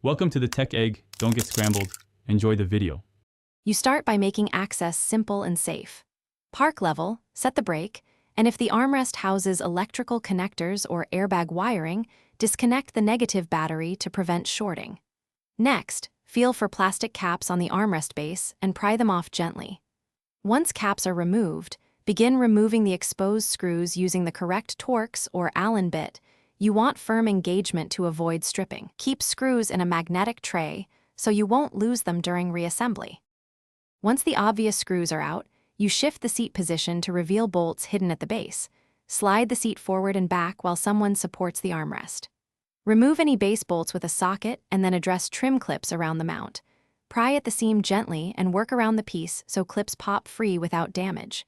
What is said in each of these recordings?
Welcome to the Tech Egg. Don't get scrambled. Enjoy the video. You start by making access simple and safe. Park level, set the brake, and if the armrest houses electrical connectors or airbag wiring, disconnect the negative battery to prevent shorting. Next, feel for plastic caps on the armrest base and pry them off gently. Once caps are removed, begin removing the exposed screws using the correct Torx or Allen bit. You want firm engagement to avoid stripping. Keep screws in a magnetic tray so you won't lose them during reassembly. Once the obvious screws are out, you shift the seat position to reveal bolts hidden at the base. Slide the seat forward and back while someone supports the armrest. Remove any base bolts with a socket and then address trim clips around the mount. Pry at the seam gently and work around the piece so clips pop free without damage.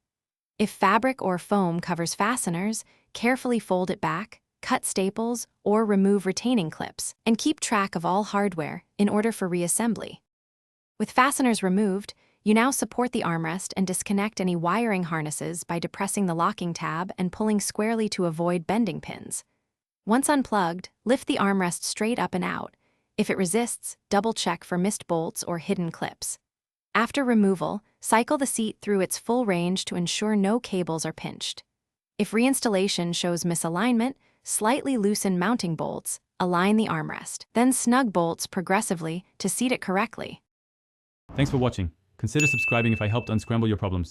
If fabric or foam covers fasteners, carefully fold it back, cut staples, or remove retaining clips, and keep track of all hardware in order for reassembly. With fasteners removed, you now support the armrest and disconnect any wiring harnesses by depressing the locking tab and pulling squarely to avoid bending pins. Once unplugged, lift the armrest straight up and out. If it resists, double-check for missed bolts or hidden clips. After removal, cycle the seat through its full range to ensure no cables are pinched. If reinstallation shows misalignment, slightly loosen mounting bolts, align the armrest, then snug bolts progressively to seat it correctly. Thanks for watching. Consider subscribing if I helped unscramble your problems.